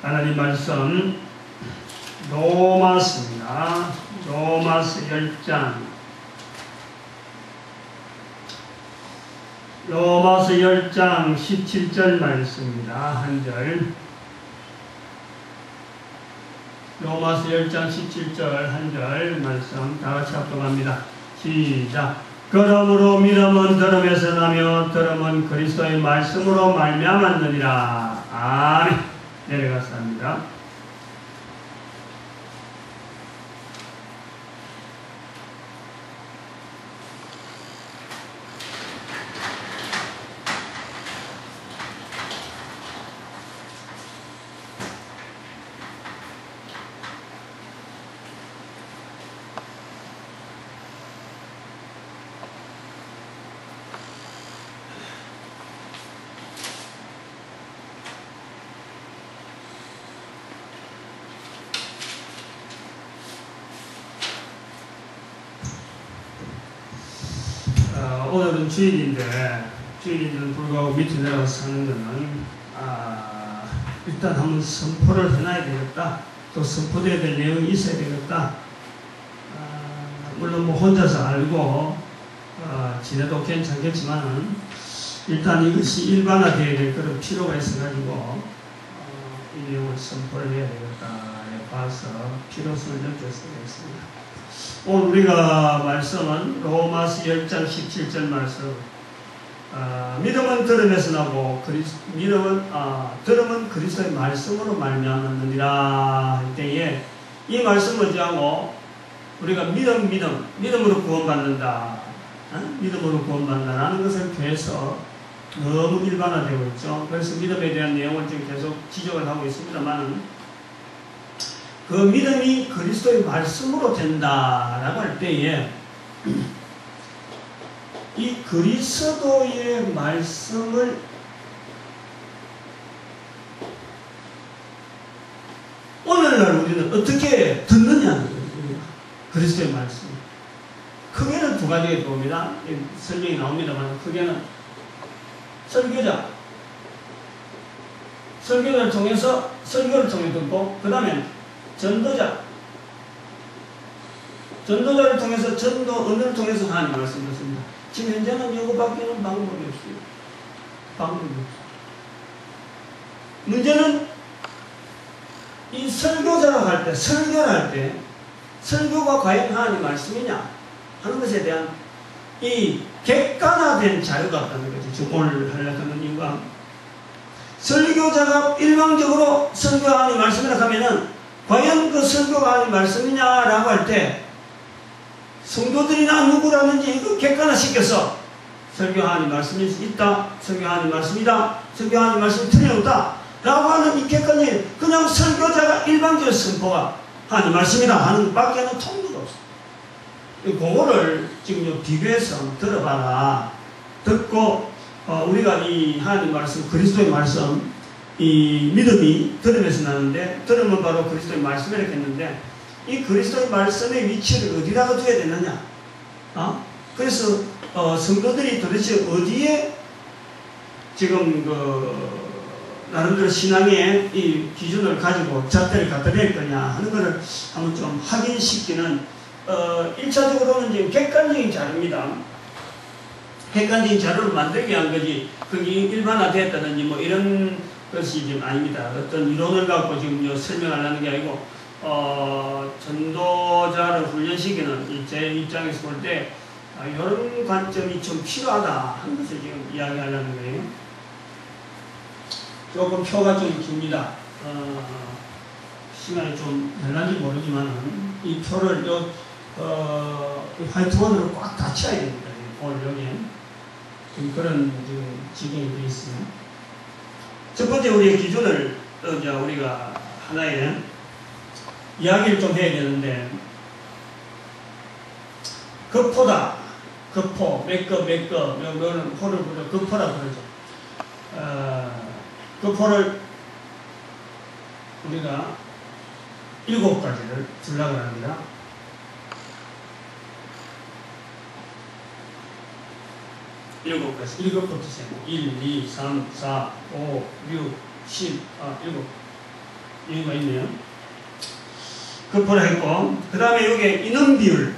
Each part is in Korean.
하나님 말씀 로마서입니다. 로마서 10장. 로마서 10장 17절 말씀입니다. 한 절. 로마서 10장 17절 한 절 말씀 다 같이 합독합니다. 시작. 그러므로 믿음은 들음에서 나며 들음은 그리스도의 말씀으로 말미암았느니라. 아멘. 내려가서 합니다. 오늘은 주일인데는 불구하고 밑에 내려가서 사는 것은 일단 한번 선포를 해놔야 되겠다. 또 선포되어야 될 내용이 있어야 되겠다. 물론 뭐 혼자서 알고 지내도 괜찮겠지만 일단 이것이 일반화되어야 될 그런 필요가 있어가지고 이 내용을 선포를 해야 되겠다 봐서 필요성을 느껴서 되겠습니다. 오늘 우리가 말씀은 로마서 10장 17절 말씀. 믿음은 들음에서 나고 들음은 그리스도의 말씀으로 말미암았느니라 할 때에 이 말씀을 의지하고 우리가 믿음으로 구원받는다. 믿음으로 구원받는다라는 것을 교회에서 너무 일반화되고 있죠. 그래서 믿음에 대한 내용을 지금 계속 지적을 하고 있습니다만 그 믿음이 그리스도의 말씀으로 된다라고 할 때에 이 그리스도의 말씀을 오늘날 우리는 어떻게 듣느냐는 거예요. 그리스도의 말씀. 크게는 두 가지가 봅니다. 설명이 나옵니다만 크게는 설교를 통해서 듣고 그 다음에 전도자를 통해서 언어를 통해서 하나님 말씀 듣습니다. 지금 현재는 이거밖에는 방법이 없어요. 문제는 이 설교를 할 때 설교가 과연 하나님 말씀이냐 하는 것에 대한 이 객관화된 자료가 없다는 거죠. 지금 오늘 하려고 하는 이유가 설교자가 일방적으로 설교하는 말씀이라고 하면은 과연 그 설교가 하나님 말씀이냐라고 할 때 성도들이나 누구라든지 이거 객관화시켜서 설교 하나님 말씀이 있다, 설교 하나님 말씀이다, 설교 하나님 말씀이 틀림없다 라고 하는 이 객관이 그냥 설교자가 일방적으로 선포가 하나님 말씀이다 하는 것밖에는 통로가 없어요. 그거를 지금 비교해서 들어봐라. 듣고 우리가 이 하나님 말씀, 그리스도의 말씀, 이 믿음이 들음에서 나는데 들음은 바로 그리스도의 말씀이라고 했는데 이 그리스도의 말씀의 위치를 어디다가 둬야 되느냐? 그래서 성도들이 도대체 어디에 지금 나름대로 신앙의 이 기준을 가지고 잣대를 갖다 댈 거냐 하는 것을 한번 좀 확인시키는 1차적으로는 지금 객관적인 자료입니다. 객관적인 자료를 만들기 위한 거지 그게 일반화되었다든지 뭐 이런 것이 지금 아닙니다. 어떤 이론을 갖고 지금 설명하려는 게 아니고 전도자를 훈련시키는 제 입장에서 볼 때 이런 관점이 좀 필요하다 하는 것을 지금 이야기하려는 거예요. 조금 표가 좀 깁니다. 시간이 좀 될는지 모르지만 이 표를 화이트보드로 꽉 닫혀야 됩니다. 오늘 여기에 그런 지금 지경이 되어 있습니다. 첫 번째 우리의 기준을 우리가 하나의 이야기를 좀 해야 되는데 급포다. 급포, 몇거는 포를 부르죠. 급포라고 그러죠. 급포를 우리가 7가지를 주려고 합니다. 7가지. 7부터 세고 1, 2, 3, 4, 5, 6, 7, 7. 이유가 있네요. 급포라 했고, 그 다음에 여기에 인원 비율.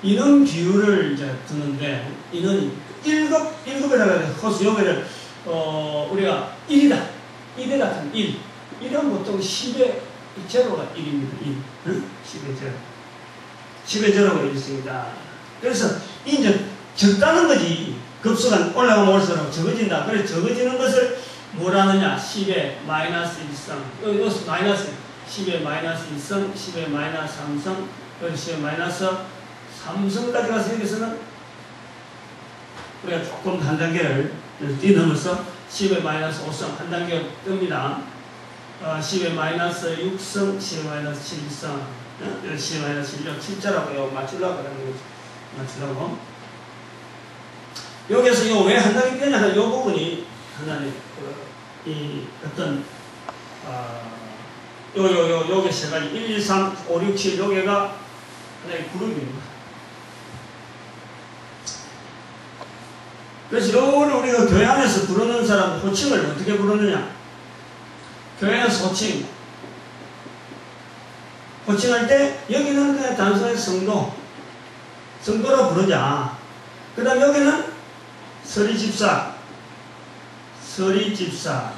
인원 비율을 이제 두는데, 인원이 1급이라고 해서 호수 여기를, 우리가 1이다. 1에 같은 1. 1은 보통 10의 제로가 1입니다. 1. 응? 10의 제로. 10의 제로가 1입니다. 그래서 이제 적다는 거지. 급수가 올라가면 올수록 적어진다. 그래서 적어지는 것을 뭐라느냐? 10의 마이너스 1성. 여기서 마이너스 10의 마이너스 1성, 10의 마이너스 3성, 그리고 10의 마이너스 3성까지 가서 여기서는 우리가 조금 한 단계를 뛰어넘어서 10의 마이너스 5성 한 단계 뜹니다. 10의 마이너스 6성, 10의 마이너스 7성, 10의 마이너스 16, 7자라고 맞추려고 하는 거죠. 맞추려고. 여기에서 이거 왜 한 단계 뛰냐 하는 이 부분이 하나의 이 어떤 요게 세 가지 1, 2, 3, 5, 6, 7 요게가 하나의 그룹입니다. 그래서 이거를 우리가 교회 안에서 부르는 사람 호칭을 어떻게 부르느냐? 교회 안에서 호칭할 때 여기는 그냥 단순하게 성도로 부르자. 그 다음 여기는 서리집사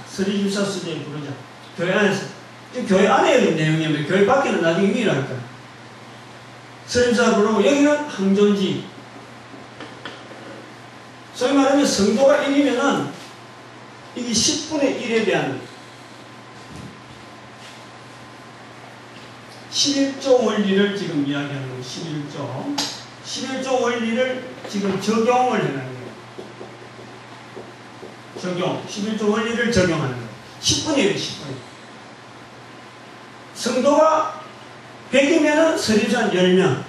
수준에 부르자. 교회 안에서. 교회 안에 내용이면 교회 밖에는 나중에 유일하니까. 서리집사 부르고 여기는 항존지. 소위 말하면 성도가 1이면은 이게 10분의 1에 대한 11조 원리를 지금 이야기하는 거예요. 11조 원리를 지금 적용을 해나는 거예요. 11조 원리를 적용하는 거예요. 10분의 1이에요. 10분의 1. 성도가 100이면은 서리산 10명.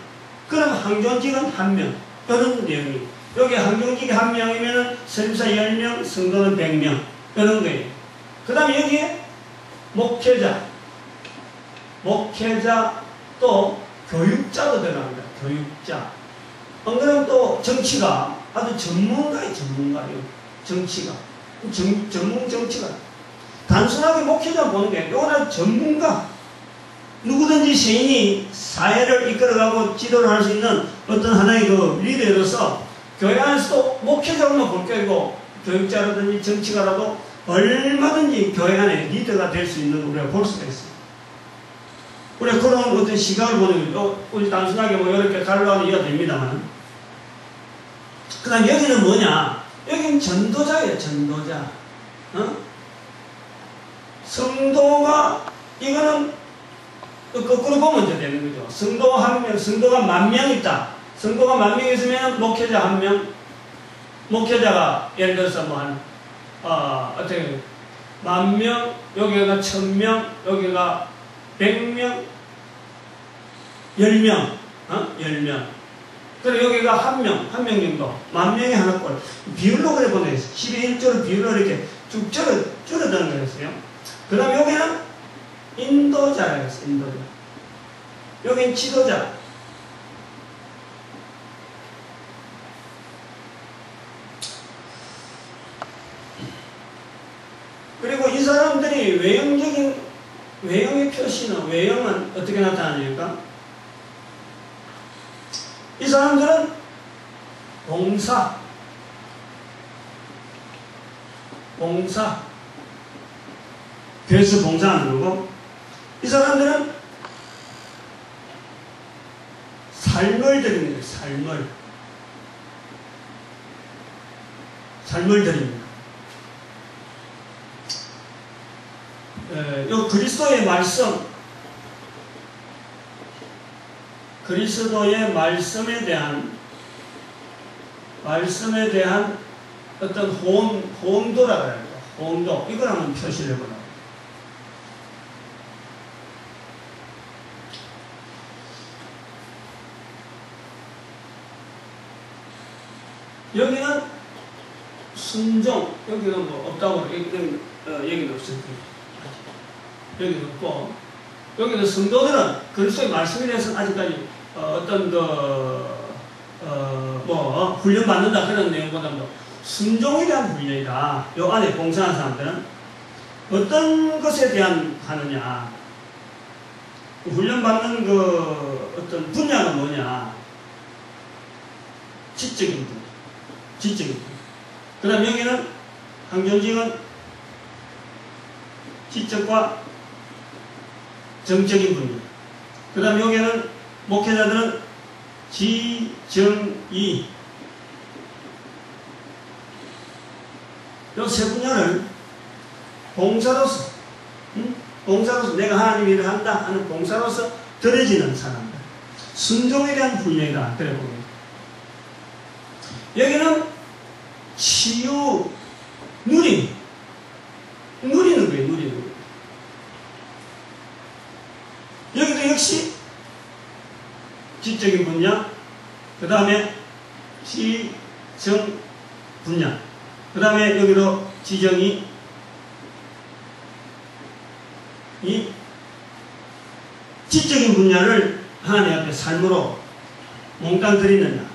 그럼 항존직은 1명. 이런 내용이에요. 여기 항존직이 1명이면은 서리사 10명, 성도는 100명. 이런 거예요. 그 다음에 여기에 목회자 또 교육자도 들어갑니다. 교육자. 안 그러면 또 정치가 아주 전문가예요. 정치가. 정치가. 단순하게 목회자 보는 게 아니라 전문가. 누구든지 세인이 사회를 이끌어가고 지도를 할 수 있는 어떤 하나의 그 리더로서 교회 안에서도 목회자로만 볼 게 아니고 교육자라든지 정치가라도 얼마든지 교회 안에 리더가 될 수 있는 우리가 볼 수가 있어요. 우리가 그런 어떤 시각을 보는 거죠. 우리 단순하게 뭐 이렇게 가려고 이해가 됩니다만. 그 다음 여기는 뭐냐? 여기는 전도자예요. 전도자. 성도가 이거는 거꾸로 보면 이제 되는 거죠. 성도 한 명, 성도가 10,000명 있다. 성도가 10,000명 있으면 목회자 1명, 목회자가 예를 들어서 어떻게 10,000명, 여기가 1,000명, 여기가 100명, 10명, 10명. 그리고 여기가 1명 정도, 10,000명이 하나꼴. 비율로 그래 보내요. 10의 1조를 비율로 이렇게 쭉 줄어드는 거였어요. 그 다음 여기는 인도자라고 했어요. 인도자. 여기는 지도자. 그리고 이 사람들이 외형의 표시는, 외형은 어떻게 나타나니까? 이 사람들은 봉사. 교회에서 봉사하는 거고, 이 사람들은 삶을 드리는 거예요. 삶을 드립니다. 요 그리스도의 말씀에 대한 어떤 호응도라고 합니다. 호응도. 이걸 한번 표시를 해보라고. 여기는 순종. 여기는 뭐 없다고, 여기는 없을 거예요. 여기는 없고, 여기는 성도들은 그리스도의 말씀에 대해서는 아직까지 어떤 훈련 받는다 그런 내용보다도 순종에 대한 훈련이다. 요 안에 봉사하는 사람들은. 어떤 것에 대한 하느냐. 훈련받는 그 어떤 분야가 뭐냐. 지적인 분야. 지적인 분야. 그 다음 여기는 항존직은 지적과 정적인 분야. 그 다음 여기는 목회자들은 지정이. 이 세 분야를 봉사로서, 봉사로서 내가 하나님 일을 한다 하는 봉사로서 들어지는 사람들. 순종에 대한 훈련이다. 그래 보면. 여기는 치유, 누리는 거예요. 누리는 거예요. 여기도 역시 지적인 분야, 그 다음에 지정 분야, 그 다음에 여기도 지정이 이 지적인 분야를 하나님 앞에 삶으로 몽땅 드리느냐,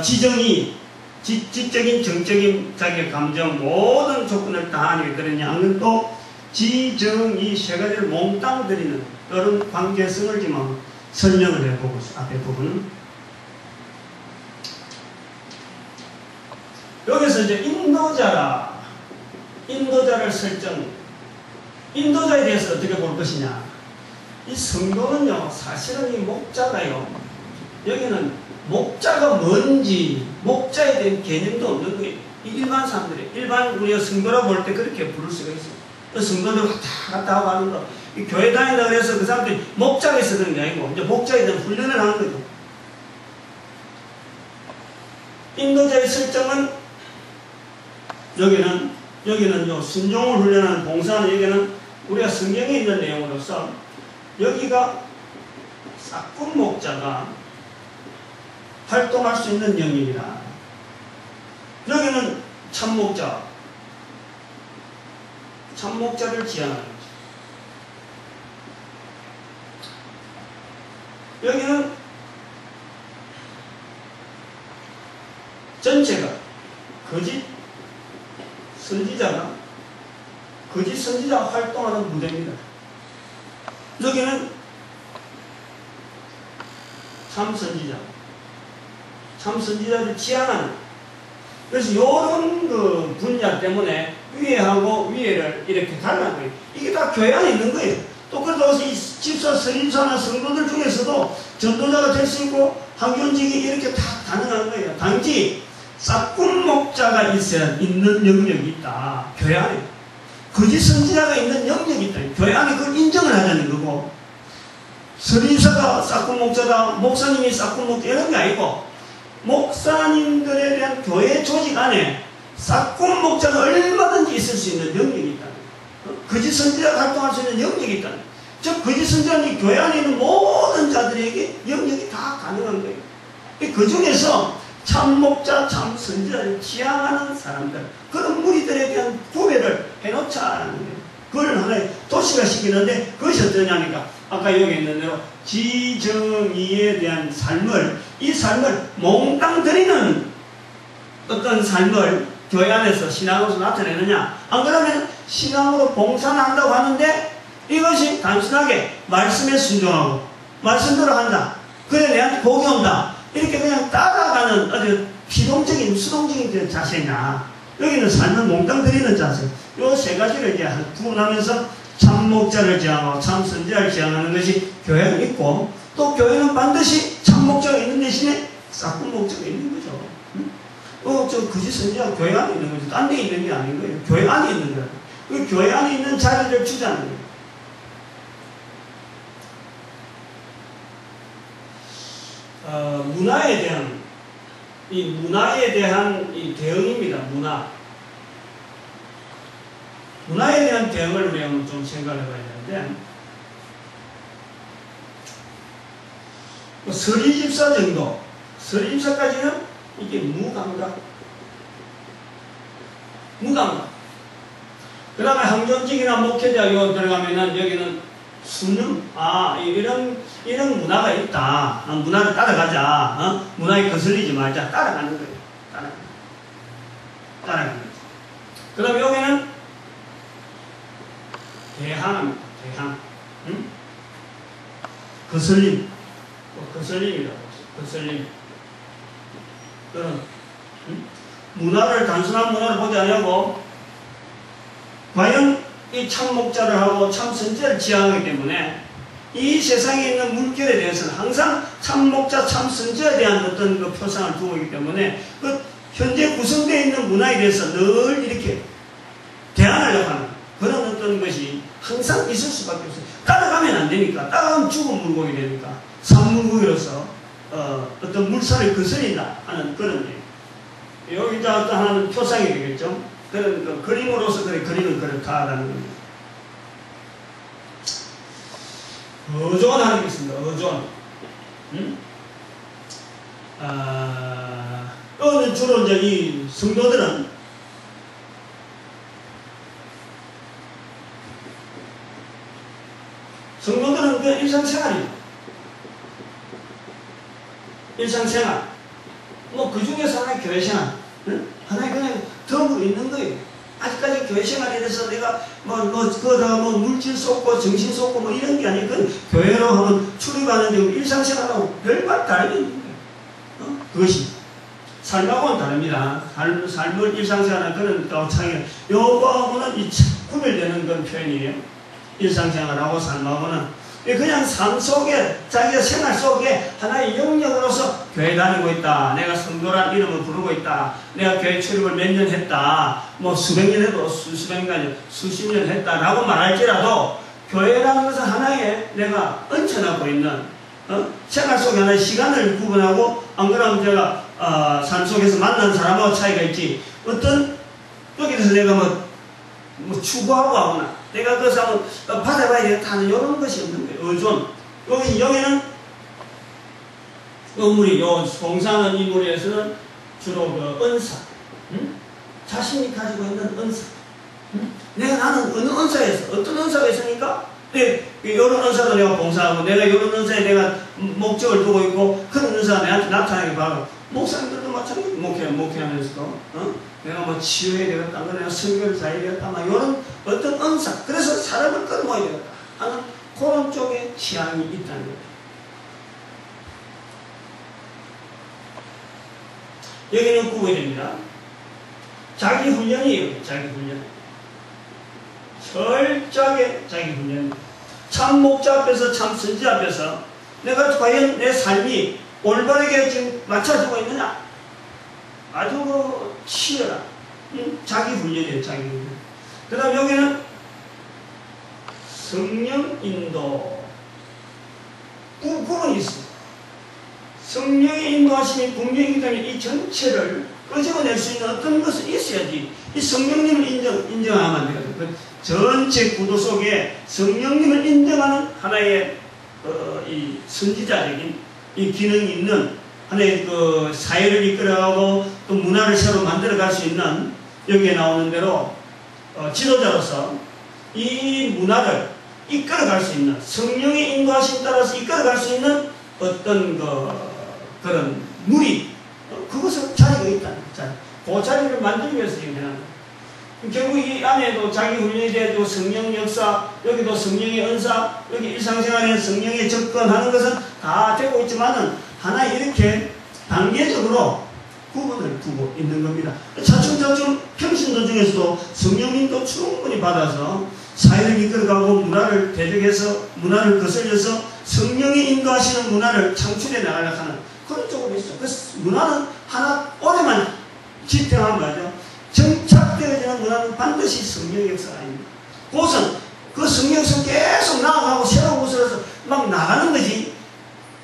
지정이 지적인 정적인 자기의 감정 모든 조건을 다 하나님께 드리느냐 하는 또 지정이 세 가지를 몽땅 드리는 그런 관계성을 지금 설명을 해보고 있어요. 앞에 부분은 여기서 이제 인도자를 설정, 인도자에 대해서 어떻게 볼 것이냐. 이 성도는요, 사실은 이 목자가요, 여기는 목자가 뭔지, 목자에 대한 개념도 없는 거예요. 일반 사람들이, 일반 우리가 성도라고 볼 때 그렇게 부를 수가 있어요. 그 성도들 왔다 갔다 하고 하는 거. 이 교회 다닌다 그래서 그 사람들이 목자가 있어야 되는 게 아니고, 이제 목자에 대한 훈련을 하는 거죠. 인도자의 설정은 여기는 요 순종을 훈련하는 봉사는 여기는 우리가 성경에 있는 내용으로서 여기가 싹군 목자가 활동할 수 있는 영역이다. 여기는 참목자를 지향하는 거죠. 여기는 전체가 거짓 선지자가 활동하는 무대입니다. 여기는 참선지자를 지향하는. 그래서 이런 그 분야 때문에 위에하고 위에를 이렇게 달라는 거예요. 이게 다 교회 안에 있는 거예요. 또 그래서 이 집사, 선임사나 성도들 중에서도 전도자가 될 수 있고 학교직이 이렇게 다 가능한 거예요. 단지 싹군 목자가 있는 영역이 있다. 교회 안에. 거짓 선지자가 있는 영역이 있다. 교회 안에 그걸 인정을 하자는 거고, 선임사가 싹군 목자다, 목사님이 싹군 목자 이런 게 아니고, 목사님들에 대한 교회 조직 안에 싹군 목자가 얼마든지 있을 수 있는 영역이 있다. 거짓 선지자가 활동할 수 있는 영역이 있다. 즉 거짓 선지자는 교회 안에 있는 모든 자들에게 영역이 다 가능한 거예요. 그 중에서 참목자, 참선지자를 지향하는 사람들, 그런 무리들에 대한 구별을 해놓자는 거예요. 그걸 하나의 도시가 시키는데 그것이 어떠냐니까 아까 여기 있는 대로 지정의에 대한 삶을, 이 삶을 몽땅 드리는 어떤 삶을 교회 안에서 신앙으로서 나타내느냐. 안 그러면 신앙으로 봉사는 한다고 하는데 이것이 단순하게 말씀에 순종하고 말씀대로 한다. 그래 내한테 복이 온다. 이렇게 그냥 따라가는 아주 피동적인 수동적인 자세냐. 여기는 삶을 몽땅 드리는 자세. 요 세 가지를 이제 구분하면서 참목자를 지향하고 참선지자를 지향하는 것이 교회는 있고, 또 교회는 반드시 참목자가 있는 대신에 싹군 목자가 있는 거죠. 저 거짓 선지자가 교회 안에 있는 거죠. 딴 데 있는 게 아닌 거예요. 교회 안에 있는 거예요. 그 교회 안에 있는 자리를 주자는 거예요. 문화에 대한 이 대응입니다. 문화에 대한 대응을 우리가 좀 생각해 봐야 되는데, 서리집사 정도, 서리집사까지는 이게 무감각. 그 다음에 항존직이나 목회자 요 들어가면은 여기는 수능, 이런 문화가 있다. 문화를 따라가자. 문화에 거슬리지 말자. 따라가는 거예요. 따라가는 거죠. 그 다음에 여기는 대항합니다. 대항. 응? 거슬림. 거슬림이라고 했어요. 거슬림. 그런 문화를 단순한 문화를 보지 않냐고 과연 이 참목자를 하고 참선자를 지향하기 때문에 이 세상에 있는 물결에 대해서는 항상 참목자, 참선자에 대한 어떤 그 표상을 두고 있기 때문에 그 현재 구성되어 있는 문화에 대해서 늘 이렇게 대안하려고 하는 그런 어떤 것이 항상 있을 수밖에 없어요. 따라가면 안 되니까. 따라가면 죽은 물고기 되니까. 산물고기로서 어떤 물살을 거스린다 하는 그런 얘기. 여기다 또 하나는 표상이 되겠죠. 그런 그 그림으로서 그래 그림은 그렇다라는 겁니다. 어존하는 게 있습니다. 어존. 주로 이제 이 성도들은 그 일상생활이에요. 일상생활. 뭐 그 중에서 하나의 교회생활. 하나의 그냥 덤으로 있는 거예요. 아직까지 교회생활에 대해서 내가 그거다 물질 쏟고 정신 쏟고 뭐 이런 게 아니고 교회로 하면 출입하는데 일상생활하고 별반 다르게 있는 거예요. 그것이 삶하고는 다릅니다. 삶을 일상생활하는 그런 또 차이. 요거하고는 구별되는 그런 표현이에요. 일상생활하고 삶하고는 그냥 삶 속에 자기의 생활 속에 하나의 영역으로서 교회 다니고 있다. 내가 성도란 이름을 부르고 있다. 내가 교회 출입을 몇 년 했다. 뭐 수백 년 해도 수십 년 했다라고 말할지라도 교회라는 것은 하나의 내가 얹혀놓고 있는 생활 속에 하나의 시간을 구분하고 안 그러면 제가 삶 속에서 만난 사람하고 차이가 있지. 어떤 여기서 내가 뭐 추구하고 하거나 내가 그것을 한번 받아봐야 되겠다 하는 이런 것이 없는 거예요. 의존. 여기는 요 봉사하는 이 무리에서는 주로 그 은사. 자신이 가지고 있는 은사. 나는 어느 은사에서, 어떤 은사가 있으니까 이런 은사도 내가 봉사하고 내가 이런 은사에 내가 목적을 두고 있고 그런 은사가 내한테 나타나게 바라고 목사님들도 마찬가지로 목회하면서도 내가 뭐 치유해야 되겠다, 내가 설교를 잘해야 되겠다, 막 이런 어떤 은사, 그래서 사람을 끌어모아야 되겠다 하는 그런 쪽에 취향이 있다는 거예요. 여기는 구분이 됩니다. 자기 훈련이에요. 자기 훈련. 철저하게 자기 훈련. 참 목자 앞에서, 참 선지 앞에서 내가 과연 내 삶이 올바르게 지금 맞춰지고 있느냐? 아주 치열한 자기 훈련이에요. 자기 훈련. 그 다음 여기는 성령 인도. 구분이 있습니다. 성령의 인도하심이 분명히 되면 이 전체를 끄집어낼 수 있는 어떤 것이 있어야지 이 성령님을 인정하면 안 되거든요. 그 전체 구도 속에 성령님을 인정하는 하나의 이 선지자적인 이 기능이 있는 하나의 그 사회를 이끌어가고 또 문화를 새로 만들어갈 수 있는 여기에 나오는 대로 지도자로서 이 문화를 이끌어갈 수 있는 성령의 인도하심 따라서 이끌어갈 수 있는 어떤 그런 무리 그것은 자리가 있다는 거죠. 그 자리를 만들기 위해서 지금 해놨는 거예요. 결국 이 안에도 자기 훈련에 대해서 성령 역사, 여기도 성령의 은사, 여기 일상생활에 성령에 접근하는 것은 다 되고 있지만은 하나 이렇게 단계적으로 구분을 두고 있는 겁니다. 차츰차츰 평신도 중에서도 성령님도 충분히 받아서 사회를 이끌어가고 문화를 대적해서 문화를 거슬려서 성령이 인도하시는 문화를 창출해 나가려고 하는 그런 쪽으로 있어요. 그래서 문화는 하나 오래만 지탱한 거죠. 정착되어지는 문화는 반드시 성령 역사가 아닙니다. 그것은 그 성령 역사는 계속 나아가고 새로운 곳으로서 막 나가는 거지.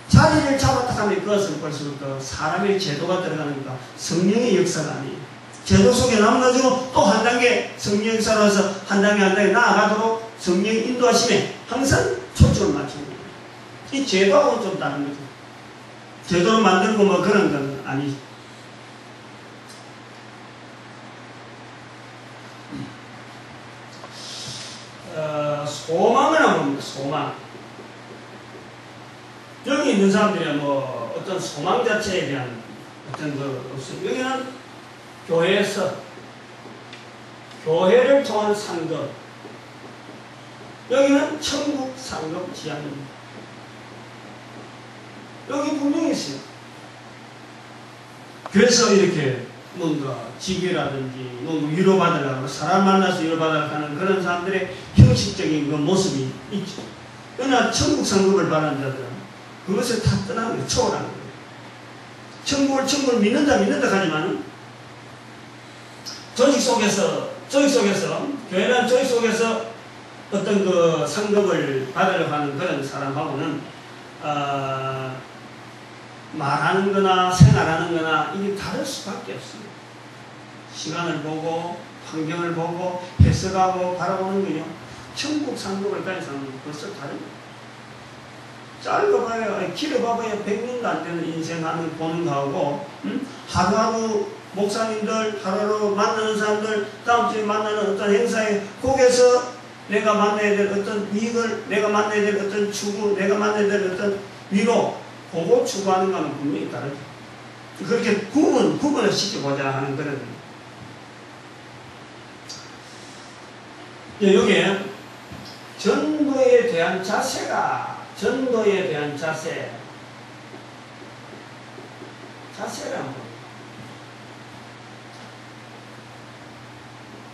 자리를 잡았다 하면 그것은 벌써 사람의 제도가 들어가는 거니까 성령의 역사가 아니에요. 제도 속에 남아가지고 또 한 단계 성령 역사로 해서 한 단계 나아가도록 성령의 인도하심에 항상 초점을 맞추는 거예요. 이 제도하고는 좀 다른 거죠. 제도로 만들고 뭐 그런 건 아니죠. 소망을 한번 봅니다. 소망. 여기 있는 사람들이 뭐 어떤 소망 자체에 대한 어떤 그 없어요. 여기는 교회에서 교회를 통한 상급 여기는 천국 상급 지향입니다. 여기 분명히 있어요. 그래서 이렇게 뭔가 지교라든지 뭔가 위로받으려고 사람 만나서 위로받으려고 하는 그런 사람들의 형식적인 그 모습이 있죠. 그러나 천국 상급을 바라는 자들은 그것을 다 떠나는 거예요. 초월하는 거예요. 천국을 믿는다 하지만 조직 속에서 교회는 조직 속에서 어떤 그 상급을 받으려고 하는 그런 사람하고는 말하는 거나 생활하는 거나 이게 다를 수밖에 없어요. 시간을 보고 환경을 보고 해석하고 바라보는 거요. 천국 상급을 가진 사람은 벌써 다릅니다. 짧아봐야 길어봐야 100년도 안 되는 인생을 보는 거하고 하루하루 목사님들 하루하루 만나는 사람들 다음 주에 만나는 어떤 행사에 거기에서 내가 만나야 될 어떤 이익을 내가 만나야 될 어떤 추구 내가 만나야 될 어떤 위로 그거 추구하는 거는 분명히 다르죠. 그렇게 구분을 시켜보자 하는 그런 여기에 전도에 대한 자세를 한번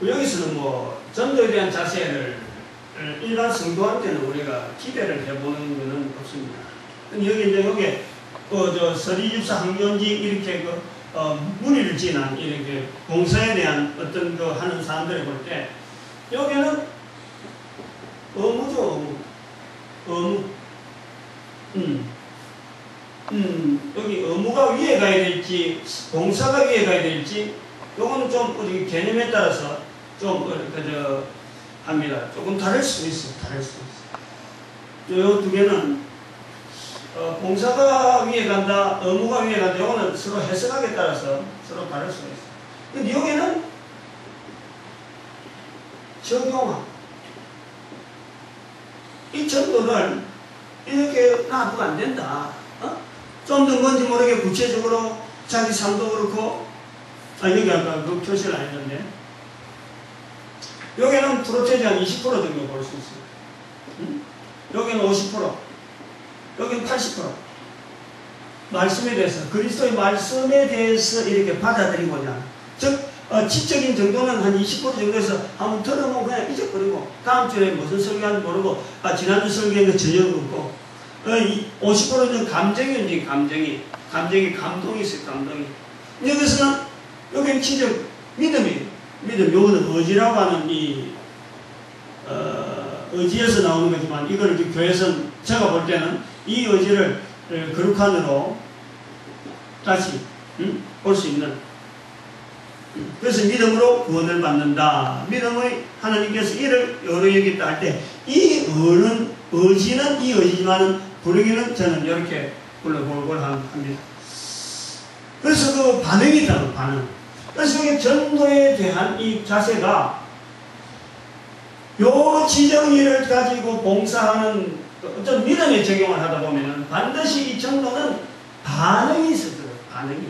여기서는 뭐 전도에 대한 자세를 일반 성도한테는 우리가 기대를 해보는 것은 없습니다. 여기 서리집사 항전지 이렇게 문의를 지난 이렇게 봉사에 대한 어떤 하는 사람들을 볼 때 여기는 의무죠. 의무. 여기 의무가 위에 가야 될지 봉사가 위에 가야 될지 요거는 좀 우리 개념에 따라서 좀 합니다. 조금 다를 수 있어요. 요 두 개는 봉사가 위에 간다, 의무가 위에 간다. 요거는 서로 해석하기에 따라서 서로 다를 수가 있어요. 근데 여기는 적용함. 이 전도를 이렇게 놔두면 안 된다. 좀 더 뭔지 모르게 구체적으로 자기 삶도 그렇고 여기 아까 그 표시를 안 했는데 여기는 프로테지 한 20% 정도 볼 수 있어요. 여기는 50%, 여기는 80%. 말씀에 대해서, 그리스도의 말씀에 대해서 이렇게 받아들이고자. 즉, 지적인 정도는 한 20% 정도에서 한번 들어보면 그냥 잊어버리고, 다음 주에 무슨 설교하는지 모르고, 지난주 설교한 거 전혀 없고, 50%는 감정이 감동이 있어요, 감동이. 여기서는, 여기는 진짜 믿음이에요. 요거는 의지라고 하는 의지에서 나오는 거지만, 이걸 교회에서 제가 볼 때는 이 의지를 거룩한으로 다시 볼 수 있는. 그래서 믿음으로 구원을 받는다. 믿음의 하나님께서 이를 여러 여기다 할 때, 이 의지는 이 의지지만은 부르기는 저는 이렇게 불러볼걸 합니다. 그래서 그 반응이 있다고, 반응. 그래서 여기 전도에 대한 이 자세가 요 지정의를 가지고 봉사하는 어떤 믿음에 적용을 하다 보면은 반드시 이 전도는 반응이 있었어요. 반응이.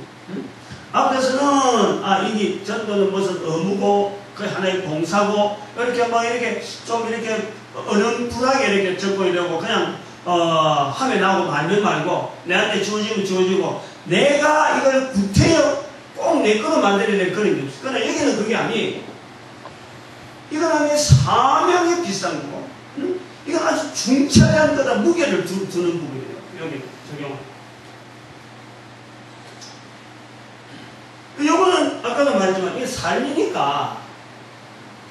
앞에서는 이게 전도는 무슨 의무고 그 하나의 봉사고 이렇게 좀 이렇게 어른풀하게 이렇게 적고 이러고 그냥 하면 나오고 말면 말고 내한테 주어지면 주어지고 내가 이걸 구태여 꼭 내 거로 만들어야 될 그런 게 없어. 그러나 여기는 그게 아니에요. 이건 아니에요. 사명에 비슷한 거고, 이건 아주 중차대한 거다. 무게를 두는 부분이에요. 여기 적용. 요거는 아까도 말했지만 이게 삶이니까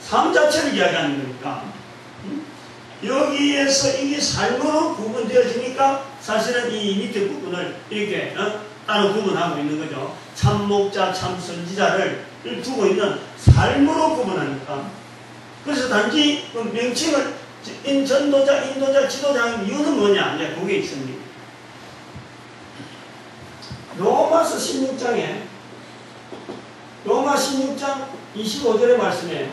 삶 자체를 이야기하는 거니까 여기에서 이게 삶으로 구분되어지니까 사실은 이 밑에 부분을 이렇게 따로 구분하고 있는 거죠. 참목자, 참선지자를 두고 있는 삶으로 구분하니까. 그래서 단지 그 명칭을 전도자, 인도자, 지도자 하는 이유는 뭐냐? 이제 그게 있습니다. 로마서 16장 25절의 말씀에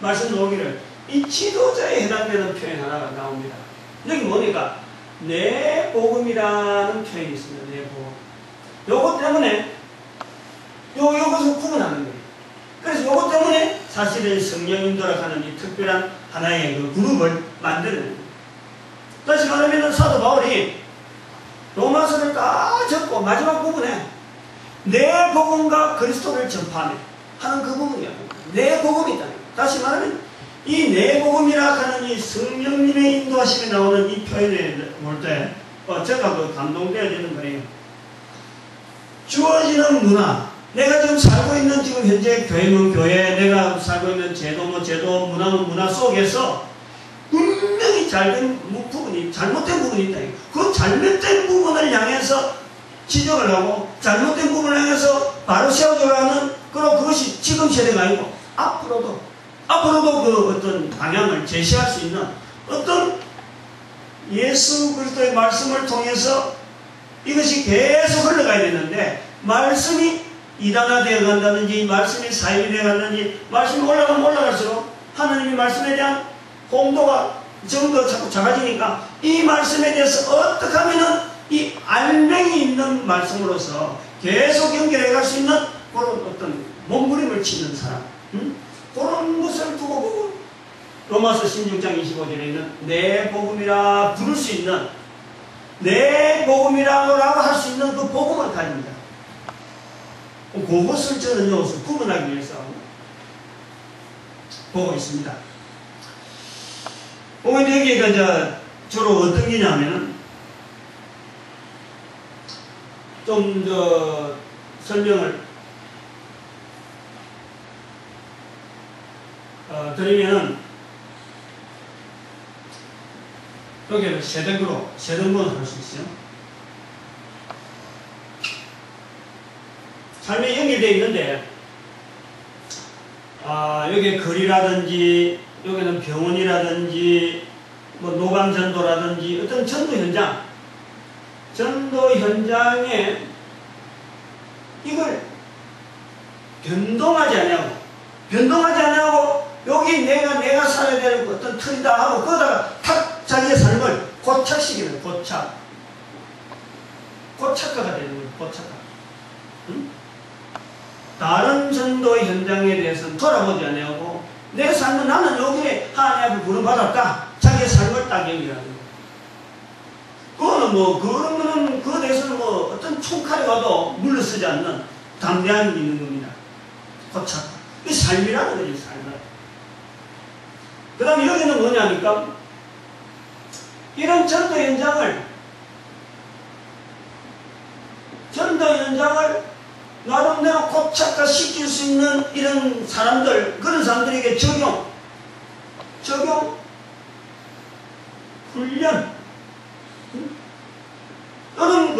말씀 놓기를 이 지도자에 해당되는 표현 하나가 나옵니다. 여기 뭐니까 내 복음이라는 표현이 있습니다. 내 복음. 요것 때문에 요것을 구분하는 거예요. 그래서 요것 때문에 사실은 성령 인도라 하는 이 특별한 하나의 그 그룹을 만드는 거예요. 다시 말하면 사도 바울이 로마서를 다 적고 마지막 부분에 내 복음과 그리스도를 전파하며 하는 그 부분이야. 내 복음이다. 다시 말하면 이 내 복음이라 하는 이 성령님의 인도하심에 나오는 이 표현을 볼 때 제가 그 감동되어야 되는 거예요. 주어지는 문화, 내가 지금 살고 있는 지금 현재 교회는 교회, 내가 살고 있는 제도는 제도, 문화는 문화 속에서 분명히 잘된 부분이, 잘못된 부분이 있다. 그 잘못된 부분을 향해서 지적을 하고 잘못된 부분을 향해서 바로 세워주라는 그것이 지금 세대가 아니고 앞으로도 그 어떤 방향을 제시할 수 있는 어떤 예수 그리스도의 말씀을 통해서 이것이 계속 흘러가야 되는데 말씀이 이단화되어 간다든지 말씀이 사입이 되어 간다든지 말씀이 올라가면 올라갈수록 하나님의 말씀에 대한 공도가 정도 자꾸 작아지니까 이 말씀에 대해서 어떻게 하면은 이 알맹이 있는 말씀으로서 계속 연결해 갈 수 있는 그런 어떤 몸부림을 치는 사람, 그런 것을 두고 보고 로마서 16장 25절에 있는 내 복음이라 부를 수 있는 내 복음이라고 할 수 있는 그 복음을 가집니다. 그것을 저는 여기서 구분하기 위해서 보고 있습니다. 보면 여기가 이제 주로 어떤 게냐면은 좀 더 설명을 드리면은 여기는 세 등분을 할 수 있어요. 삶에 연결되어 있는데 여기에 거리라든지 여기는 병원이라든지 뭐 노감전도라든지 어떤 전도 현장에 이걸 변동하지 않냐고 여기 내가 살아야 되는 어떤 틀이다 하고 거기다가 탁 자기의 삶을 고착시키는 고착화가 되는 거예요. 고착화. 응? 다른 전도 현장에 대해서는 돌아보지 않냐고 내 삶은 나는 여기에 하나님 앞에 부름받았다. 자기의 삶을 딱 연결하는 거예요. 그거는 그러면은 그에 대해서는 어떤 총칼이 와도 물러서지 않는 담대함이 있는 겁니다. 고착화. 이 삶이라는 거죠, 삶을. 그 다음에 여기는 뭐냐니까, 이런 전도 현장을 나름대로 고착화 시킬 수 있는 이런 사람들, 그런 사람들에게 적용, 훈련, 그런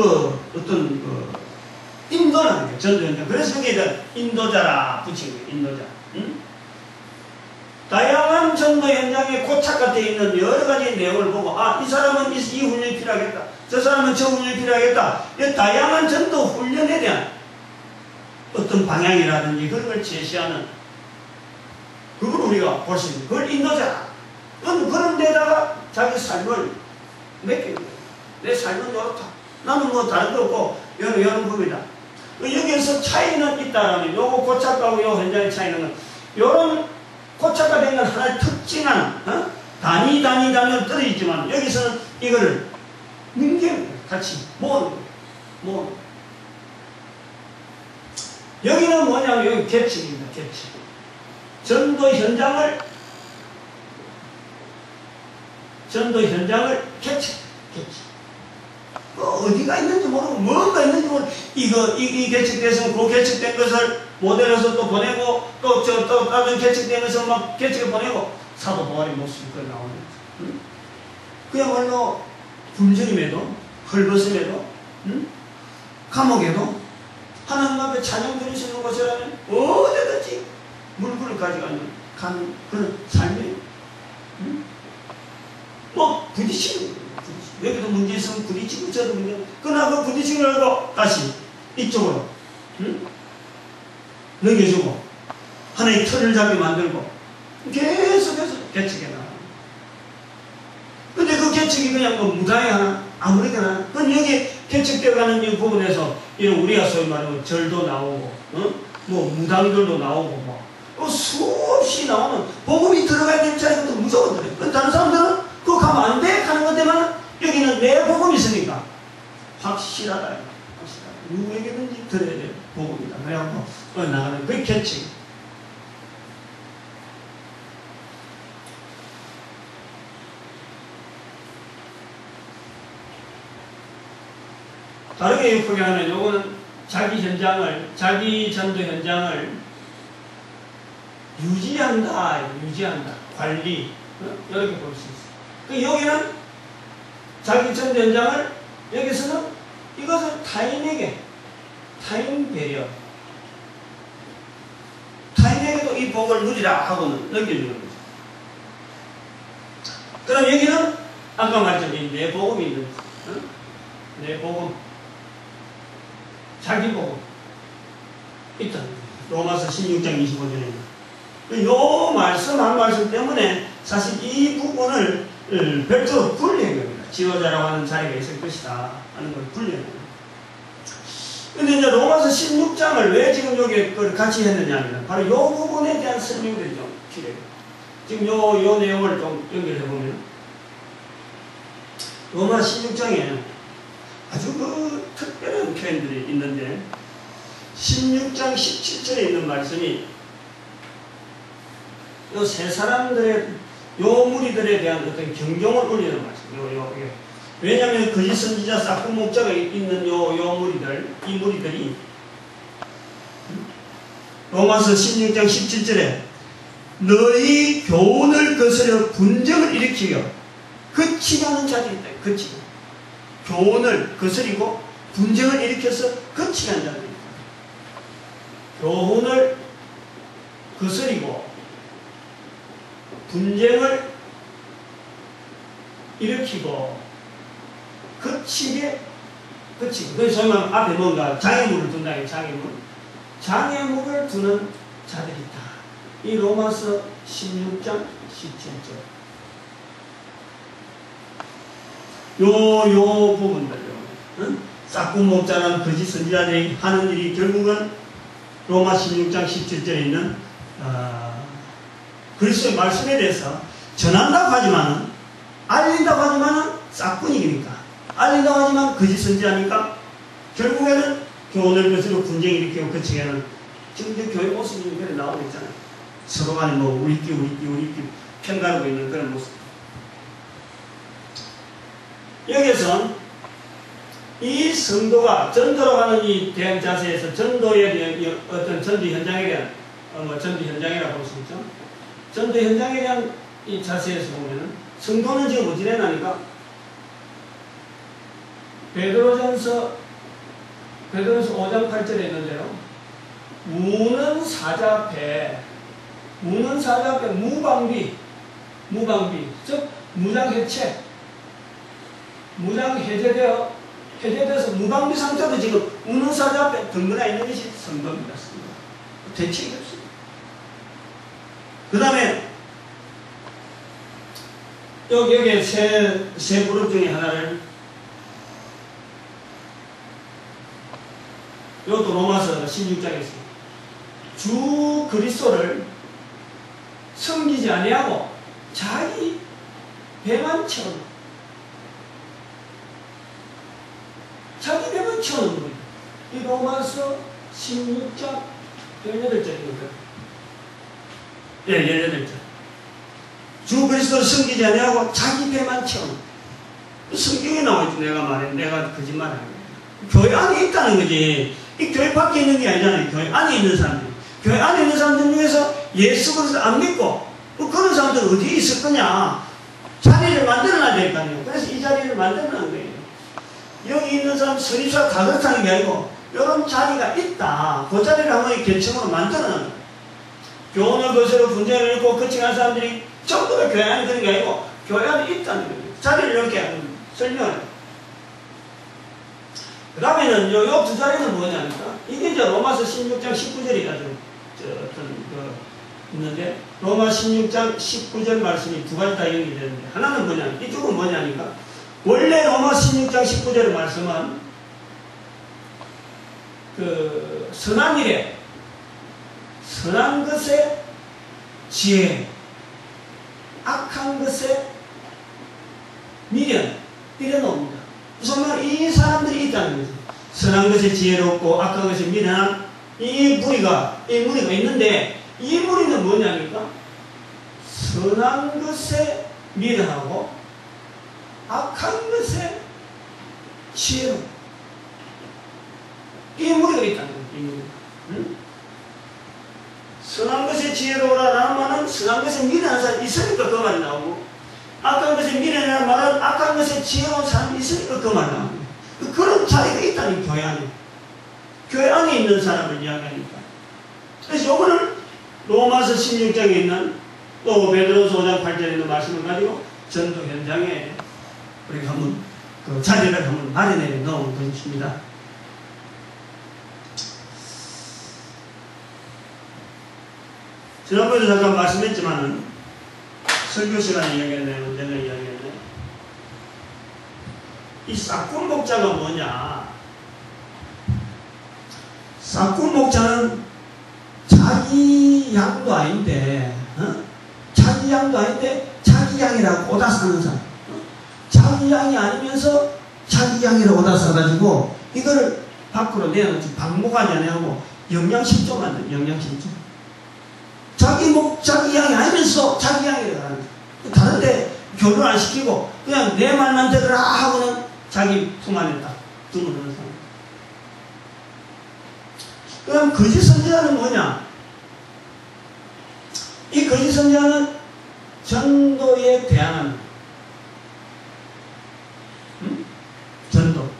인도라는 거예요, 전도 현장. 그래서 여기에다 인도자라 붙인 거예요, 인도자. 다양한 전도 현장에 고착화되어 있는 여러 가지 내용을 보고, 이 사람은 이 훈련이 필요하겠다. 저 사람은 저 훈련이 필요하겠다. 이 다양한 전도 훈련에 대한 어떤 방향이라든지 그런 걸 제시하는 그걸 우리가 볼 수 있는 그걸 인도자라. 그런 데다가 자기 삶을 맡기는 거예요. 내 삶은 이렇다. 나는 다른 거 없고 이런 겁니다. 여기에서 차이는 있다라면 요거 고착화하고 요 현장의 차이는 요런 고착화된 건 하나의 특징하는 단위로 떨어지지만 여기서는 이거를 능계는 같이 모으는 거예요. 여기는 뭐냐면 여기 계층입니다. 계층. 전도 현장을 계층. 어디가 있는지 모르고 뭔가 있는지 모르고 이 계측됐으면 그 계측된 것을 모델해서 또 보내고 또 다른 계측된 것을 막 계측해 보내고 사도 바울의 모습이 그 나오는 거죠. 그야말로 굶주림에도 헐벗음에도 감옥에도 하나님 앞에 찬양 드릴 수 있는 곳이라면 어디든지 물건을 가져가는 그런 삶이에요. 부딪히는 거예요. 여기도 문제 있으면 부딪히고 저도 문제 그러나 그 부딪히는 걸 알고 다시 이쪽으로 넘겨주고 하나의 틀을 잡게 만들고 계속해서 개척해 나가요. 근데 그 개척이 그냥 무당에 하나 아무리게나 그럼 여기 개척되어가는 이 부분에서 이런 우리가 소위 말하면 절도 나오고 무당들도 나오고 수없이 나오는 복음이 들어가야 될 자리부터 무조건 들어요. 다른 사람들은 그거 가면 안 돼 하는 건데만 여기는 내 복음이 있으니까 확실하다. 확실하다. 누구에게든지 들어야 될 복음이다. 그래갖고 나가는 그게 개칙. 다르게 포기하면 요거는 자기 전도 현장을 유지한다. 관리. 이렇게 볼 수 있어요. 여기는 자기 전도 현장을, 여기서는 이것을 타인에게, 타인 배려. 타인에게도 이 복을 누리라 하고는 넘겨주는 거죠. 그럼 여기는 아까 말했던 내 복음이 있는 거죠. 내 복음. 자기 복음. 있다. 로마서 16장 25절에. 요 말씀, 한 말씀 때문에 사실 이 부분을 별도로 분리한 겁니다. 지도자라고 하는 자리가 있을 것이다 하는 걸 분리한 겁니다. 근데 이제 로마서 16장을 왜 지금 여기 같이 했느냐면 바로 이 부분에 대한 설명들이 좀 필요해요. 지금 요 내용을 좀 연결해 보면 로마 16장에 아주 특별한 표현들이 있는데 16장 17절에 있는 말씀이 요 세 사람들의 요 무리들에 대한 어떤 경종을 울리는 말씀. 왜냐하면 거짓 선지자 싹군 목자가 있는 요 무리들, 이 무리들이 로마서 16장 17절에 너희 교훈을 거스려 분쟁을 일으키며 거치가는 자들이 있다. 거치가. 교훈을 거스리고 분쟁을 일으켜서 거치가는 자들이 있다. 교훈을 거스리고 분쟁을 일으키고 거치고. 그래서 소위 말하면 앞에 뭔가 장애물을 둔다. 장애물을 두는 자들이 있다. 이 로마서 16장 17절. 요 부분들요. 응? 싹군 목자라는 거짓 선지자들이 하는 일이 결국은 로마 16장 17절에 있는 그리스도의 말씀에 대해서 전한다고 하지만은, 알린다고 하지만은 싹군이니까, 알린다고 하지만 거짓 선지자니까, 결국에는 교훈을 거스리고 분쟁 일으키고 거치게는 지금 이제 교회 모습이 그래 나오고 있잖아요. 서로 간에 뭐 우리끼리 편가르고 있는 그런 모습. 여기에선 이 성도가 전도로 하는 이 대응 자세에서 전도에 대한 어떤 전도 현장에 대한 전도 현장이라고 볼 수 있죠. 전도 현장에 대한 이 자세에서 보면은 성도는 지금 어찌 되나니까 베드로전서 5장 8절에 있는데요. 무는 사자 앞에 무방비, 즉 무장 해제되어서 무방비 상태도 지금 우는 사자 앞에 덩그러 있는 것이 성도입니다. 대책이 없습니다. 그 다음에 여기에 세 그룹 중에 하나를, 이것도 로마서 16장에 있습니다. 주 그리스도를 섬기지 아니하고 자기 배만 채우는 거예요. 이 로마서 16장 18절입니다. 예, 18절. 주 그리스도를 섬기지 아니하고 자기 배만 채우는. 성경에 나와있죠. 내가 거짓말하는 거예요. 교회 안에 있다는 거지. 이 교회 밖에 있는 게 아니잖아요. 교회 안에 있는 사람들. 교회 안에 있는 사람들 중에서 예수 그리스도 안 믿고 그런 사람들 어디에 있을 거냐. 자리를 만들어놔야 될 거 아니에요. 그래서 이 자리를 만들어놓은 거예요. 여기 있는 사람 선입수가 다 그렇다는 게 아니고 이런 자리가 있다. 그 자리를 한번 개척으로 만들어놓은 거예요. 교훈을 거스려 분쟁을 일으키고 거치는 사람들이 전부 다 교회 안에 그런 게 아니고 교회 안에 있다는 거예요. 자리를 이렇게 설명해요. 그 다음에는 요 두 자리는 뭐냐니까 이게 이제 로마서 16장 19절이가 좀 있는데 로마 16장 19절 말씀이 두 가지 다 연결되는데 하나는 뭐냐, 이쪽은 뭐냐니까 원래 로마 16장 19절의 말씀은 그 선한 일에 선한 것에 지혜, 악한 것에 미련, 이래 놓습니다. 정말 이 사람들이 있다는 거죠. 선한 것에 지혜롭고 악한 것에 미련한 이 무리가 있는데, 이 무리는 뭐냐니까? 선한 것에 미련하고 악한 것에 지혜롭고, 이 무리가 있다는 거예요. 이 무리가. 응? 선한 것에 지혜로우라는 말은 선한 것에 미련한 사람이 있으니까 그 말이 나오고, 악한 것에 미련한 말은 악한 것에 지혜로운 사람이 있으니까 그 말이 나오고, 그런 차이가 있다는 교회 안에. 교회 안에 있는 사람을 이야기하니까. 그래서 요거는 로마서 16장에 있는 또 베드로서 5장 8절에 있는 말씀을 가지고 전도 현장에 우리가 한번 그 자리를 한번 마련해 놓은 것입니다. 지난번에 잠깐 말씀했지만은 설교 시간에 이야기했네요. 언젠가 이야기했네요. 이 싹군 목자가 뭐냐? 싹군 목자는 자기 양도 아닌데, 자기 양도 아닌데 자기 양이라고 오다 사는 사람. 자기 양이 아니면서 자기 양이라고 오다 사가지고 이거를 밖으로 내놓지 방목하지 않고 영양실조 만든 영양실조. 자기 양이 아니면서 자기 양이라고 하는 거예요. 다른데 교류를 안 시키고 그냥 내 말만 들으라 하고는 자기 품 안에 딱 두는 사람. 그럼 거짓 선지자는 뭐냐? 이 거짓 선지자는 전도에 대항합니다. 전도.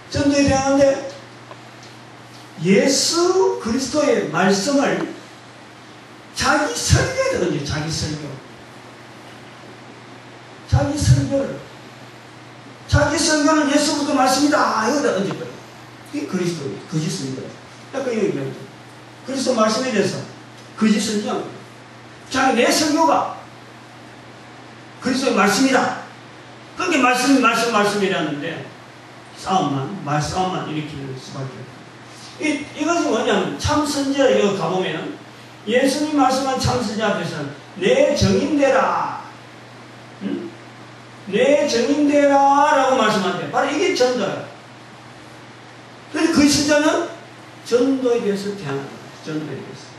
전도에 대항하는데 예수 그리스도의 말씀을 자기 설교에 던져요. 자기 설교. 자기 설교는 예수 그리스도 말씀이다. 이거다 던져요. 이게 그리스도예요. 거짓 선지자. 약간 이거 얘기합니다. 그리스도 말씀에 대해서 거짓 선지자. 자기 내 설교가 그리스도의 말씀이다. 그게 말씀이라는데 말싸움만 일으키는 수밖에 없다. 이것이 뭐냐면 참 선지자 이거 가보면 예수님 말씀한 참 선지자 앞에서는 내 정인되라. 응? 내 정인되라 라고 말씀한대. 바로 이게 전도예요. 그래서 그 선지자는 전도에 대해서 대항합니다. 전도에 대해서.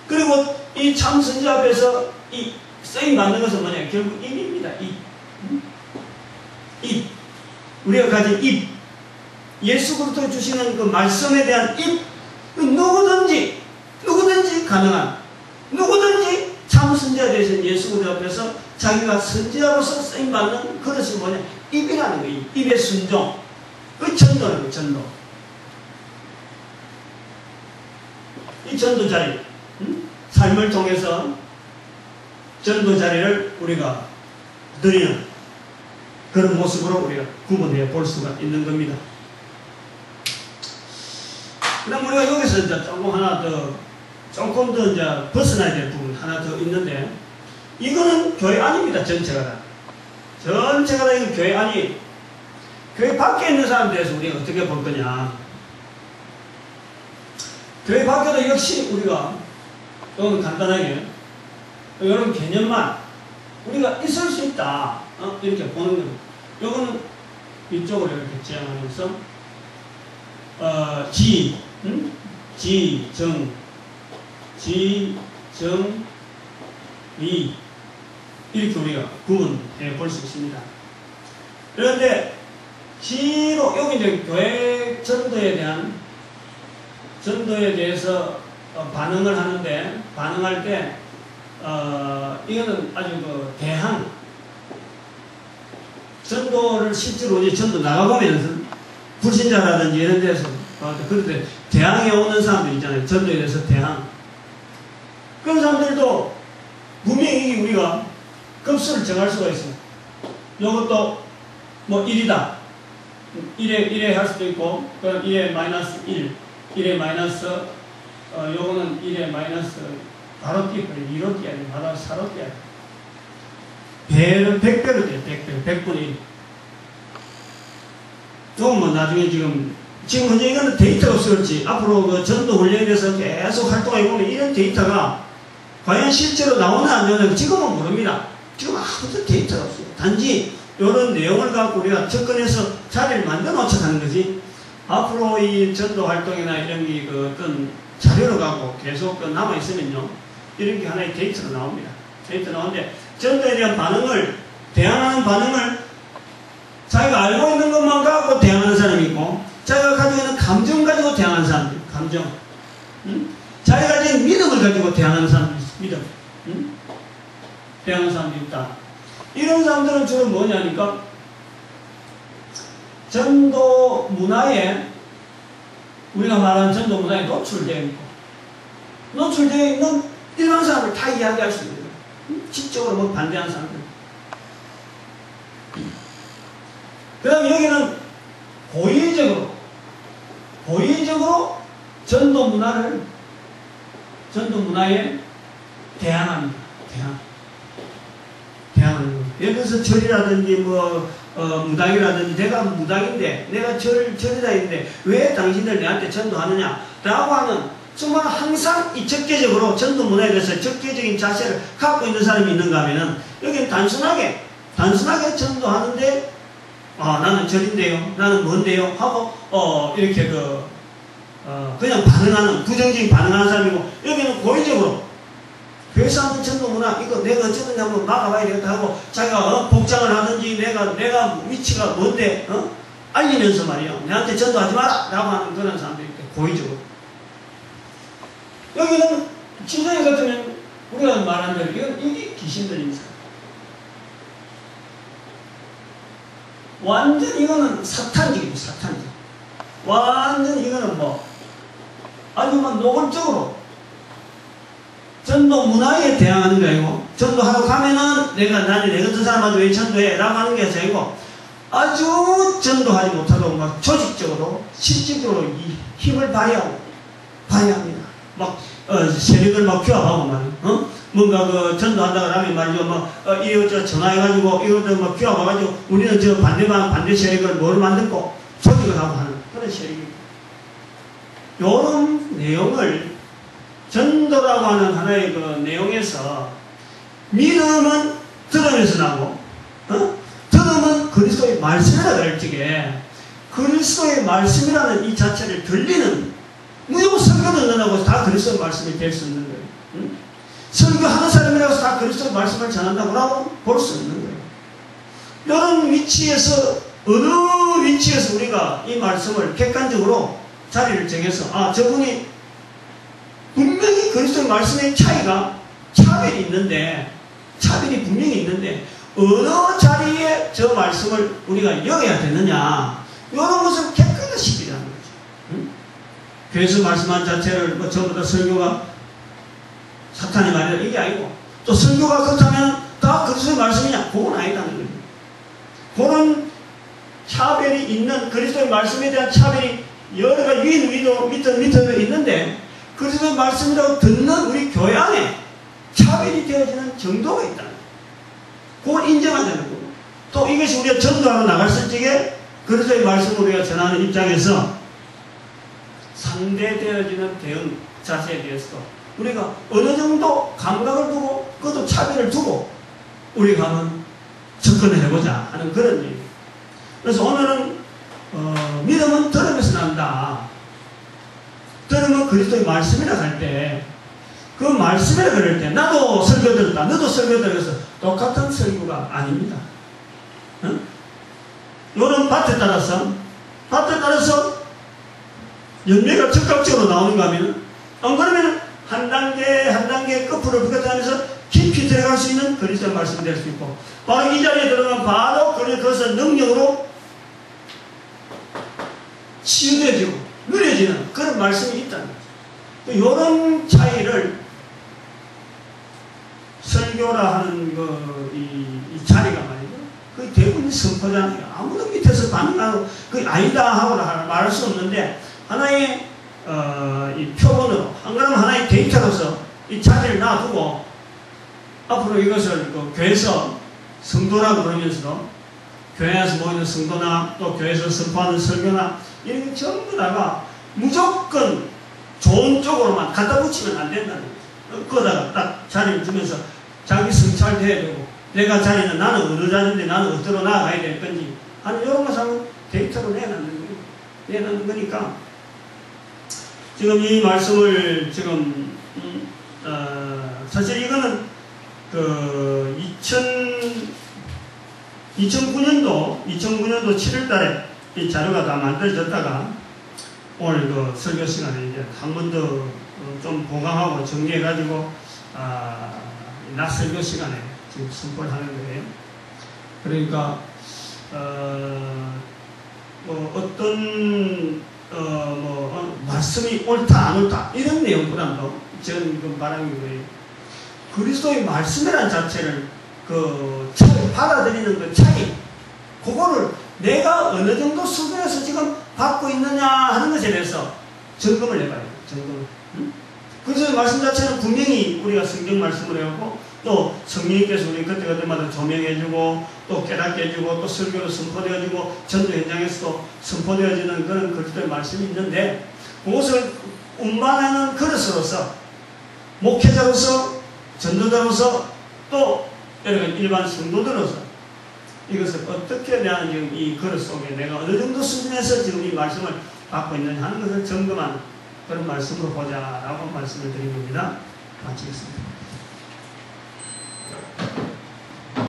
그리고 이 참 선지자 앞에서 이 쓰임 받는 것은 뭐냐? 결국 입입니다. 입. 우리가 가진 입. 예수 그리스도 주시는 그 말씀에 대한 입. 누구든지 가능한, 누구든지 참 선지자에 대해서 예수 그리스도 앞에서 자기가 선지자로서 쓰임 받는 그것이 뭐냐? 입이라는 거예요. 입의 순종. 그 전도는 거예요. 전도. 이 전도 자리. 삶을 통해서 전도 자리를 우리가 드리는 그런 모습으로 우리가 구분해 볼 수가 있는 겁니다. 그럼 우리가 여기서 이제 조금 더 이제 벗어나야 될 부분 하나 더 있는데, 이거는 교회 안입니다. 전체가 다 이거 교회 안이. 교회 밖에 있는 사람에 대해서 우리가 어떻게 볼 거냐? 교회 밖에도 역시 우리가 이건 간단하게 이런 개념만 우리가 있을 수 있다. 이렇게 보는 겁니다. 이거는 이쪽으로 이렇게 지향하면서 리 이렇게 우리가 구분해 볼 수 있습니다. 그런데 지로 여기 이제 교회 전도에 대해서 반응을 하는데, 반응할 때 이거는 아주 그 대항 전도를 실제로 이제 전도 나가보면서 불신자라든지 이런 데서 그런데 대항에 오는 사람들 있잖아요. 전도에 대해서 대항. 그런 사람들도 분명히 우리가 급수를 정할 수가 있어요. 이것도 뭐 1이다. 1에 할 수도 있고, 그럼 1에 마이너스 1, 1에 마이너스, 요거는 1에 마이너스 바로 뛰어버려. 2로 뛰어야 돼. 바로 4로 뛰어야 돼. 배는 100배로 뛰어요. 100배. 100분의 1. 요건 뭐 나중에 지금 지금 현재 이거는 데이터가 없을지 앞으로 그 전도 훈련에 대해서 계속 활동해 보면 이런 데이터가 과연 실제로 나오나 안 나오나 지금은 모릅니다. 지금 아무도 데이터가 없어요. 단지 이런 내용을 갖고 우리가 접근해서 자리를 만들어 놓자 하는 거지. 앞으로 이 전도 활동이나 이런 게 그 어떤 자료를 갖고 계속 그 남아 있으면요, 이런 게 하나의 데이터로 나옵니다. 데이터 나오는데 전도에 대한 반응을 대항하는 반응을 자기가 알고 있는 것만 갖고 대항하는 사람이 있고, 자기가 가지고 있는 감정 가지고 대항하는 사람들, 감정. 자기가 가진 믿음을 가지고 대항하는 사람들, 믿음. 대항하는 사람도 있다. 이런 사람들은 주로 뭐냐니까, 전도 문화에, 우리가 말하는 전도 문화에 노출되어 있고, 노출되어 있는 일반 사람을 다 이야기할 수 있는 거예요. 지적으로 뭐 반대하는 사람들. 그 다음에 여기는 고의적으로 전도 문화에 대항합니다. 대항하는 거예요. 예를 들어서 절이라든지 무당이라든지, 내가 무당인데, 내가 절이다인데, 왜 당신들 내한테 전도하느냐? 라고 하는, 정말 항상 이 적개적으로 전도 문화에 대해서 적개적인 자세를 갖고 있는 사람이 있는가 하면은, 여기는 단순하게 전도하는데, 나는 절인데요, 나는 뭔데요? 하고, 이렇게 그냥 반응하는, 부정적인 반응하는 사람이고, 여기는 고의적으로, 교회에서 하는 전도 문화, 이거 내가 어쩌든지 한번 막아봐야 되겠다 하고, 자기가 복장을 하든지, 내가 위치가 뭔데, 알리면서 말이요, 내한테 전도하지 마라! 라고 하는 그런 사람들이 있대, 고의적으로. 여기는, 진정에 같으면, 우리가 말한 대로, 이게 귀신 들린 사람. 완전 이거는 사탄적이죠, 사탄적. 완전 이거는 아주 노골적으로, 전도 문화에 대항하는 게 아니고, 전도하러 가면은 내 같은 사람한테 왜 전도해? 라고 하는 게 아니고, 아주 전도하지 못하도록 막 조직적으로, 실질적으로 이 힘을 발휘합니다. 세력을 규합하고 말이야. 뭔가 전도한다고 하면 말이죠. 이거 전화해가지고, 이것도 규합해가지고, 우리는 반대 세력을 뭘 만들고, 조직을 하고 하는 그런 세력입니다. 요런 내용을 전도라고 하는 하나의 그 내용에서, 믿음은 들음에서 나고, 들음은 그리스도의 말씀이라고 할 적에, 그리스도의 말씀이라는 이 자체를 들리는, 무조건 설교 듣는다고 해서 다 그리스도의 말씀이 될 수 있는 거예요. 설교하는 사람이라고 해서 다 그리스도의 말씀을 전한다고 볼 수 있는 거예요. 이런 위치에서, 어느 위치에서 우리가 이 말씀을 객관적으로 자리를 정해서, 저분이 분명히 그리스도의 말씀의 차별이 분명히 있는데, 어느 자리에 저 말씀을 우리가 여겨야 되느냐, 이런 것을 객관화시키자는 거죠. 교회에서 말씀한 자체를 전부 다 설교가 사탄이 말이다, 이게 아니고, 또 설교가 그렇다면 다 그리스도의 말씀이냐? 그건 아니다는 거예요. 그런 차별이 있는, 그리스도의 말씀에 대한 차별이 여러 가지 위도 밑에도 있는데, 그리스도의 말씀이라고 듣는 우리 교회 안에 차별이 되어지는 정도가 있다는 거예요. 그걸 인정하자는 거고, 또 이것이 우리가 전도하러 나갔을 적에 그리스도의 말씀을 우리가 전하는 입장에서 상대되어지는 대응 자세에 대해서도 우리가 어느 정도 감각을 두고, 그것도 차별을 두고 우리가 한번 접근을 해보자 하는 그런 얘기예요. 그래서 오늘은 믿음은 들음에서 난다. 들으면 그리스도의 말씀이라고 할 때, 그 말씀이라고 그럴 때, 나도 설교 들었다, 너도 설교 들어서 똑같은 설교가 아닙니다. 요런 밭에 따라서 열매가 적극적으로 나오는가 하면, 안 그러면 한 단계 끝으로 부각하면서 깊이 들어갈 수 있는 그리스도의 말씀이 될 수 있고, 바로 이 자리에 들어가면 바로 그것을 능력으로 치유되어지고 누려지는 그런 말씀이 있다는 거죠. 이런 차이를 설교라 하는 이 자리가 말이죠. 그 대부분 선포잖아요. 아무도 밑에서 반응하고 그게 아니다 하고 말할 수 없는데, 하나의 이 표본으로, 안 그러면 하나의 데이터로서 이 자리를 놔두고 앞으로 이것을 교회에서 성도라고 그러면서도 교회에서 모이는 성도나 또 교회에서 선포하는 설교나 이런 게 전부 다가 무조건 좋은 쪽으로만 갖다 붙이면 안 된다는 거죠. 거기다가 딱 자리를 주면서 자기 성찰돼야 되고 내가 자리는 나는 어느 자리인데 나는 어디로 나아가야 될 건지 하는 이런 것을 데이터로 내놓는 거니까 지금 이 말씀을 지금 사실 이거는 그 2009년도 7월달에 이 자료가 다 만들어졌다가 오늘 그 설교 시간에 이제 한 번 더 좀 보강하고 정리해가지고 낮 설교 시간에 지금 선포를 하는 거예요. 그러니까 말씀이 옳다 안 옳다 이런 내용보다도 저는 그 말하는 거예요. 그리스도의 말씀이라는 자체를 그 받아들이는 그 차이, 그거를 내가 어느 정도 수준에서 지금 받고 있느냐 하는 것에 대해서 점검을 해봐야 돼요. 점검을. 그래서 말씀 자체는 분명히 우리가 성경 말씀을 해오고 또 성령님께서 우리 그때그때마다 조명해주고 또 깨닫게 해주고 또 설교로 선포되어지고 전도 현장에서도 선포되어지는 그런 그리스도의 말씀이 있는데 그것을 운반하는 그릇으로서 목회자로서 전도자로서 또 여러분 일반 성도들로서 이것을 어떻게 대하는 이 그릇 속에 내가 어느 정도 수준에서 지금 이 말씀을 받고 있느냐 하는 것을 점검하는 그런 말씀으로 보자라고 말씀을 드린 겁니다. 마치겠습니다.